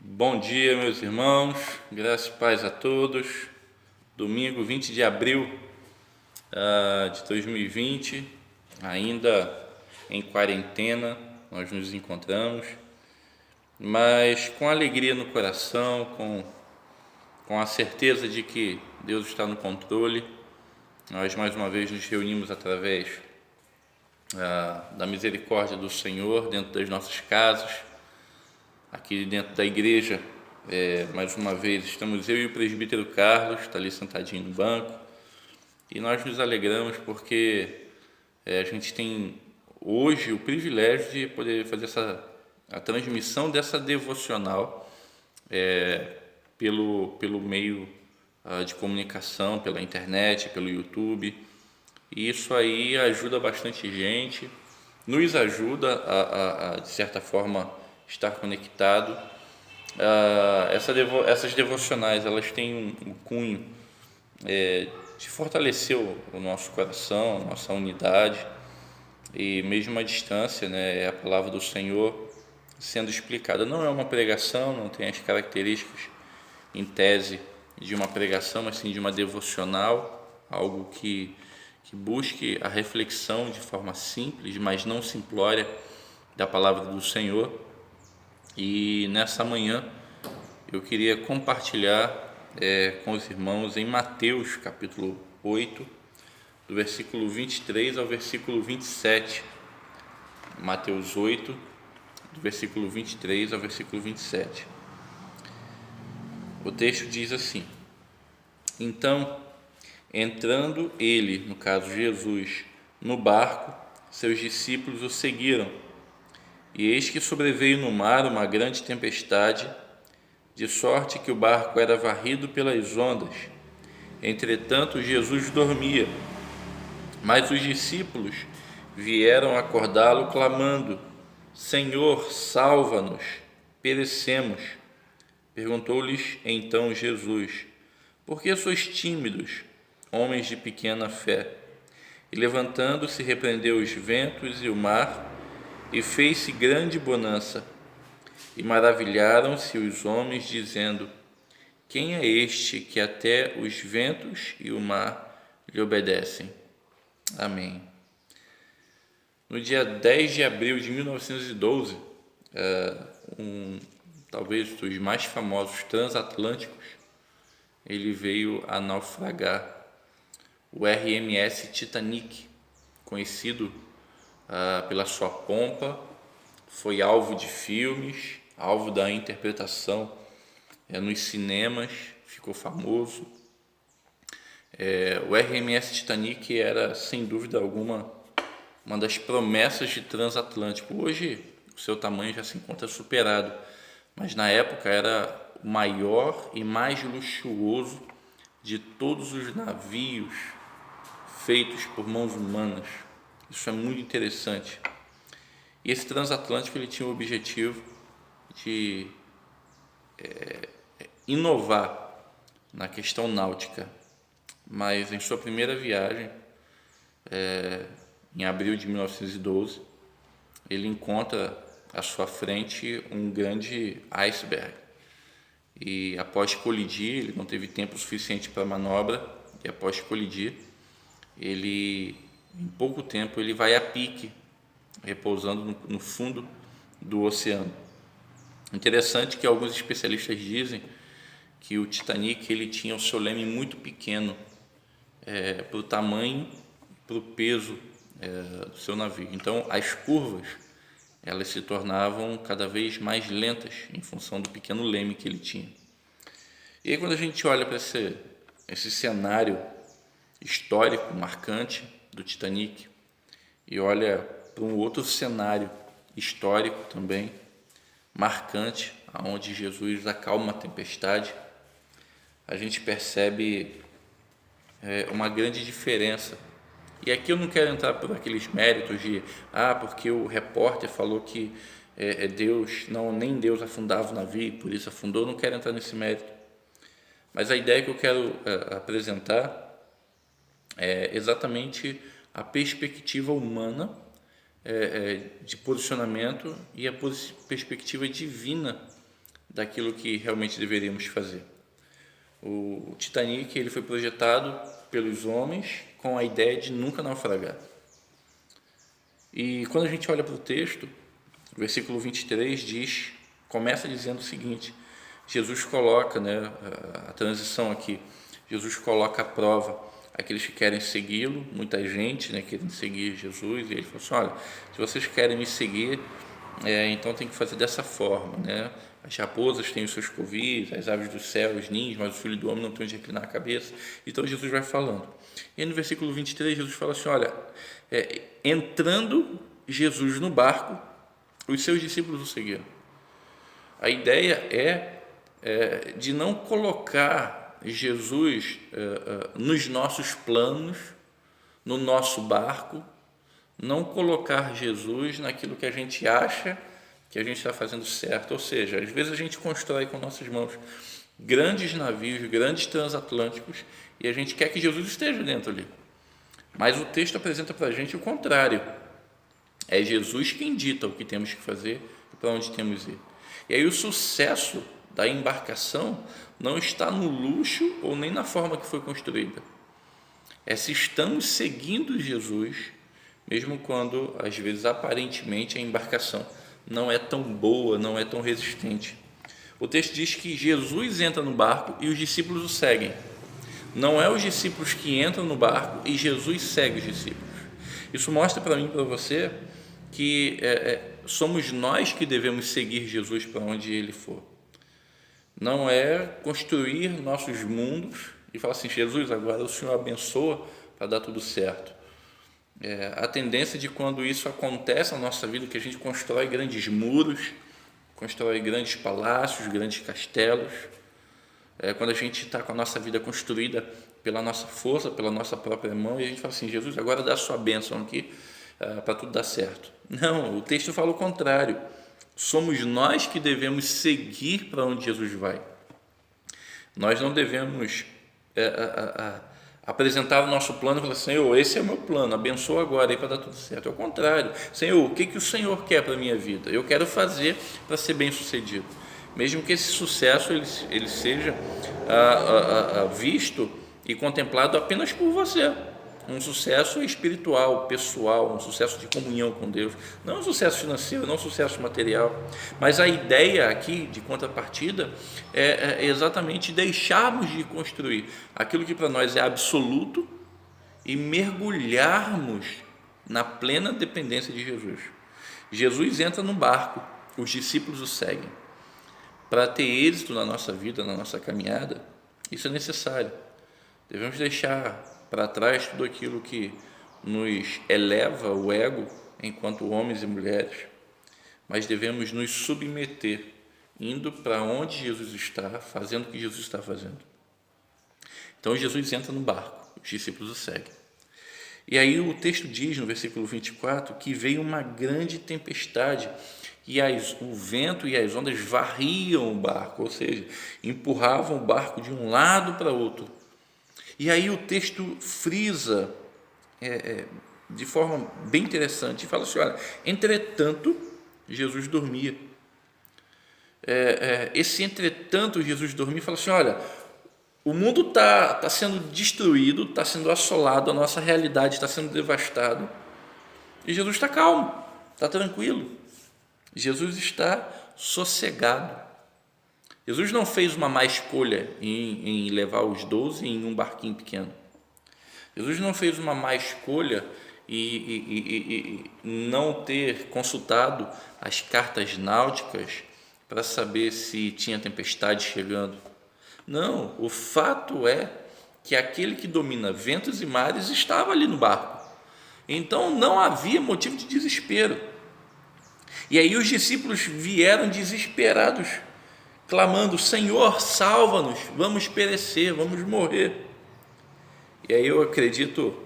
Bom dia, meus irmãos, graças e paz a todos. Domingo 20 de abril de 2020, ainda em quarentena, nós nos encontramos, mas com alegria no coração, com a certeza de que Deus está no controle. Nós mais uma vez nos reunimos através da misericórdia do Senhor dentro das nossas casas. Aqui dentro da igreja, mais uma vez, estamos eu e o presbítero Carlos, está ali sentadinho no banco, e nós nos alegramos porque a gente tem hoje o privilégio de poder fazer a transmissão dessa devocional pelo meio de comunicação, pela internet, pelo YouTube. E isso aí ajuda bastante gente, nos ajuda a de certa forma, estar conectado. Essas devocionais, elas têm um cunho de fortalecer o nosso coração, a nossa unidade, e mesmo à distância, né, é a palavra do Senhor sendo explicada. Não é uma pregação, não tem as características em tese de uma pregação, mas sim de uma devocional, algo que busque a reflexão de forma simples, mas não simplória, da palavra do Senhor. E nessa manhã eu queria compartilhar com os irmãos em Mateus capítulo 8, do versículo 23 ao versículo 27. Mateus 8, do versículo 23 ao versículo 27. O texto diz assim: Então, entrando ele, no caso Jesus, no barco, seus discípulos o seguiram. E eis que sobreveio no mar uma grande tempestade, de sorte que o barco era varrido pelas ondas. Entretanto, Jesus dormia. Mas os discípulos vieram acordá-lo, clamando: Senhor, salva-nos, perecemos. Perguntou-lhes então Jesus: Por que sois tímidos, homens de pequena fé? E levantando-se, repreendeu os ventos e o mar, e fez-se grande bonança. E maravilharam-se os homens, dizendo: Quem é este que até os ventos e o mar lhe obedecem? Amém. No dia 10 de abril de 1912, talvez dos mais famosos transatlânticos, ele veio a naufragar. O RMS Titanic, conhecido pela sua pompa, foi alvo de filmes, alvo da interpretação nos cinemas, ficou famoso. O RMS Titanic era, sem dúvida alguma, uma das promessas de transatlântico. Hoje o seu tamanho já se encontra superado, mas na época era o maior e mais luxuoso de todos os navios feitos por mãos humanas. Isso é muito interessante. E esse transatlântico ele tinha o objetivo de inovar na questão náutica, mas em sua primeira viagem, em abril de 1912, ele encontra à sua frente um grande iceberg. E após colidir, ele não teve tempo suficiente para a manobra, e após colidir, ele, em pouco tempo, ele vai a pique, repousando no fundo do oceano. Interessante que alguns especialistas dizem que o Titanic ele tinha o seu leme muito pequeno para o tamanho, para o peso do seu navio. Então as curvas elas se tornavam cada vez mais lentas em função do pequeno leme que ele tinha. E aí, quando a gente olha para esse cenário histórico marcante do Titanic e olha para um outro cenário histórico também marcante, onde Jesus acalma a tempestade, a gente percebe uma grande diferença. E aqui eu não quero entrar por aqueles méritos de porque o repórter falou que Deus, nem Deus afundava o navio, por isso afundou. Eu não quero entrar nesse mérito, mas a ideia que eu quero apresentar é exatamente a perspectiva humana de posicionamento e a perspectiva divina daquilo que realmente deveríamos fazer. O Titanic ele foi projetado pelos homens com a ideia de nunca naufragar. E quando a gente olha para o texto, o versículo 23 começa dizendo o seguinte: Jesus coloca, a transição aqui, Jesus coloca à prova aqueles que querem segui-lo, muita gente, querendo seguir Jesus, e ele falou assim: olha, se vocês querem me seguir, então tem que fazer dessa forma, As raposas têm os seus covis, as aves do céu, os ninhos, mas o filho do homem não tem onde reclinar a cabeça. Então Jesus vai falando. E no versículo 23, Jesus fala assim: olha, entrando Jesus no barco, os seus discípulos o seguiram. A ideia é de não colocar Jesus nos nossos planos, no nosso barco, não colocar Jesus naquilo que a gente acha que a gente está fazendo certo. Ou seja, às vezes a gente constrói com nossas mãos grandes navios, grandes transatlânticos, e a gente quer que Jesus esteja dentro ali. Mas o texto apresenta para a gente o contrário. É Jesus quem dita o que temos que fazer e para onde temos que ir. E aí o sucesso da embarcação não está no luxo ou nem na forma que foi construída. É se estamos seguindo Jesus, mesmo quando, às vezes, aparentemente, a embarcação não é tão boa, não é tão resistente. O texto diz que Jesus entra no barco e os discípulos o seguem. Não é os discípulos que entram no barco e Jesus segue os discípulos. Isso mostra para mim e para você que somos nós que devemos seguir Jesus para onde Ele for. Não é construir nossos mundos e falar assim: Jesus, agora o Senhor abençoa para dar tudo certo. A tendência de quando isso acontece na nossa vida, que a gente constrói grandes muros, constrói grandes palácios, grandes castelos, quando a gente está com a nossa vida construída pela nossa força, pela nossa própria mão, e a gente fala assim: Jesus, agora dá a sua bênção aqui para tudo dar certo. Não, o texto fala o contrário. Somos nós que devemos seguir para onde Jesus vai. Nós não devemos apresentar o nosso plano e falar: Senhor, esse é o meu plano, abençoa agora aí para dar tudo certo. É o contrário. Senhor, o que o Senhor quer para a minha vida? Eu quero fazer para ser bem sucedido. Mesmo que esse sucesso ele seja visto e contemplado apenas por você. Um sucesso espiritual, pessoal, um sucesso de comunhão com Deus, não um sucesso financeiro, não um sucesso material, mas a ideia aqui de contrapartida é exatamente deixarmos de construir aquilo que para nós é absoluto e mergulharmos na plena dependência de Jesus. Jesus entra no barco, os discípulos o seguem. Para ter êxito na nossa vida, na nossa caminhada, isso é necessário. Devemos deixar para trás tudo aquilo que nos eleva o ego enquanto homens e mulheres, mas devemos nos submeter, indo para onde Jesus está, fazendo o que Jesus está fazendo. Então Jesus entra no barco, os discípulos o seguem. E aí o texto diz no versículo 24 que veio uma grande tempestade e o vento e as ondas varriam o barco, ou seja, empurravam o barco de um lado para outro. E aí o texto frisa de forma bem interessante, e fala assim: olha, entretanto, Jesus dormia. Esse entretanto, Jesus dormia, fala assim: olha, o mundo está sendo destruído, está sendo assolado, a nossa realidade está sendo devastada, e Jesus está calmo, está tranquilo, Jesus está sossegado. Jesus não fez uma má escolha em levar os 12 em um barquinho pequeno. Jesus não fez uma má escolha e não ter consultado as cartas náuticas para saber se tinha tempestade chegando. Não, o fato é que aquele que domina ventos e mares estava ali no barco. Então não havia motivo de desespero. E aí os discípulos vieram desesperados, clamando: Senhor, salva-nos, vamos perecer, vamos morrer. E aí eu acredito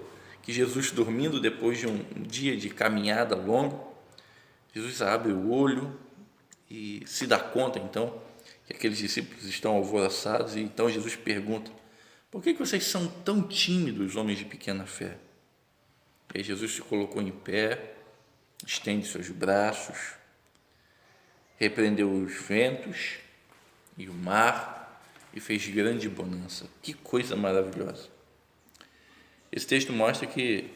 que Jesus, dormindo depois de um dia de caminhada longo, Jesus abre o olho e se dá conta então que aqueles discípulos estão alvoroçados, e então Jesus pergunta: por que vocês são tão tímidos, homens de pequena fé? E aí Jesus se colocou em pé, estende seus braços, repreendeu os ventos e o mar, e fez grande bonança. Que coisa maravilhosa! Esse texto mostra que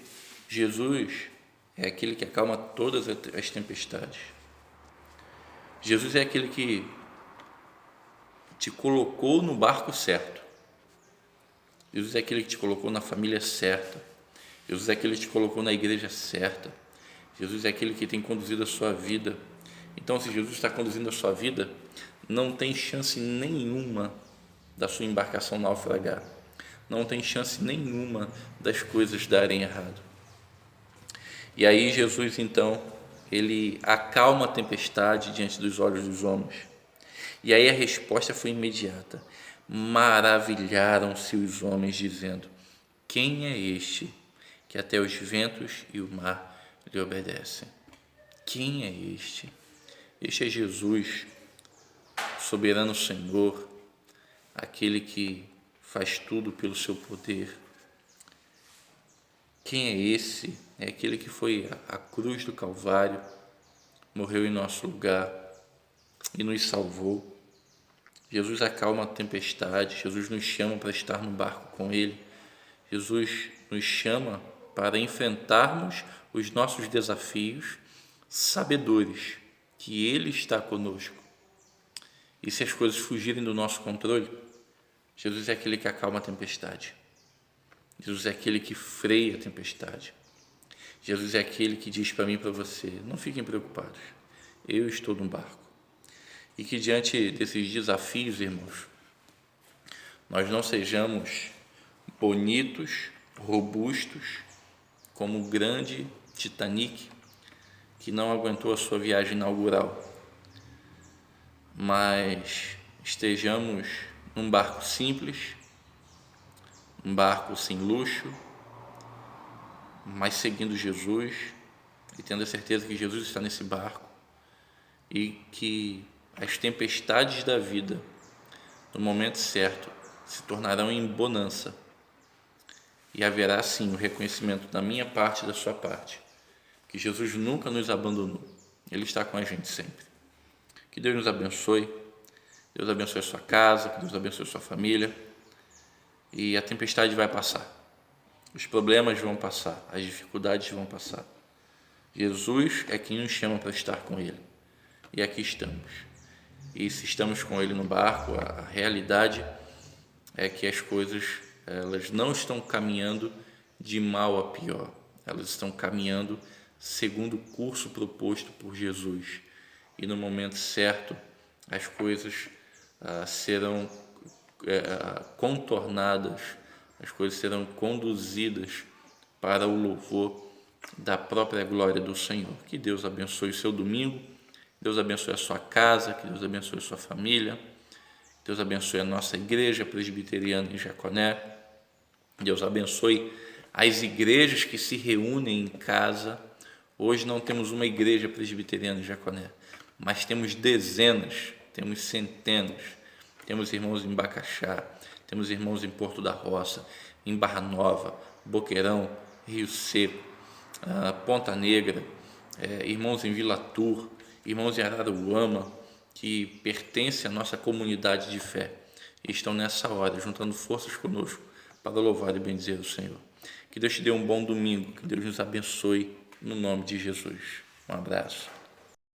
Jesus é aquele que acalma todas as tempestades. Jesus é aquele que te colocou no barco certo. Jesus é aquele que te colocou na família certa. Jesus é aquele que te colocou na igreja certa. Jesus é aquele que tem conduzido a sua vida. Então, se Jesus está conduzindo a sua vida, não tem chance nenhuma da sua embarcação naufragar. Não tem chance nenhuma das coisas darem errado. E aí Jesus, então, ele acalma a tempestade diante dos olhos dos homens. E aí a resposta foi imediata. Maravilharam-se os homens, dizendo: quem é este que até os ventos e o mar lhe obedecem? Quem é este? Este é Jesus, soberano Senhor, aquele que faz tudo pelo seu poder. Quem é esse? É aquele que foi à cruz do Calvário, morreu em nosso lugar e nos salvou. Jesus acalma a tempestade, Jesus nos chama para estar no barco com Ele. Jesus nos chama para enfrentarmos os nossos desafios, sabedores que Ele está conosco. E se as coisas fugirem do nosso controle, Jesus é aquele que acalma a tempestade. Jesus é aquele que freia a tempestade. Jesus é aquele que diz para mim e para você: não fiquem preocupados, eu estou no barco. E que diante desses desafios, irmãos, nós não sejamos bonitos, robustos, como o grande Titanic, que não aguentou a sua viagem inaugural, mas estejamos num barco simples, um barco sem luxo, mas seguindo Jesus e tendo a certeza que Jesus está nesse barco e que as tempestades da vida, no momento certo, se tornarão em bonança e haverá sim o reconhecimento da minha parte e da sua parte, que Jesus nunca nos abandonou, Ele está com a gente sempre. Que Deus nos abençoe, Deus abençoe a sua casa, que Deus abençoe a sua família, e a tempestade vai passar, os problemas vão passar, as dificuldades vão passar. Jesus é quem nos chama para estar com Ele, e aqui estamos. E se estamos com Ele no barco, a realidade é que as coisas elas não estão caminhando de mal a pior, elas estão caminhando segundo o curso proposto por Jesus, e no momento certo as coisas serão contornadas, as coisas serão conduzidas para o louvor da própria glória do Senhor. Que Deus abençoe o seu domingo, Deus abençoe a sua casa, que Deus abençoe a sua família, Deus abençoe a nossa igreja presbiteriana em Jaconé, Deus abençoe as igrejas que se reúnem em casa. Hoje não temos uma igreja presbiteriana em Jaconé, mas temos dezenas, temos centenas, temos irmãos em Bacaxá, temos irmãos em Porto da Roça, em Barra Nova, Boqueirão, Rio Seco, Ponta Negra, irmãos em Vila Tur, irmãos em Araruama, que pertencem à nossa comunidade de fé e estão nessa hora juntando forças conosco para louvar e bendizer o Senhor. Que Deus te dê um bom domingo, que Deus nos abençoe no nome de Jesus. Um abraço.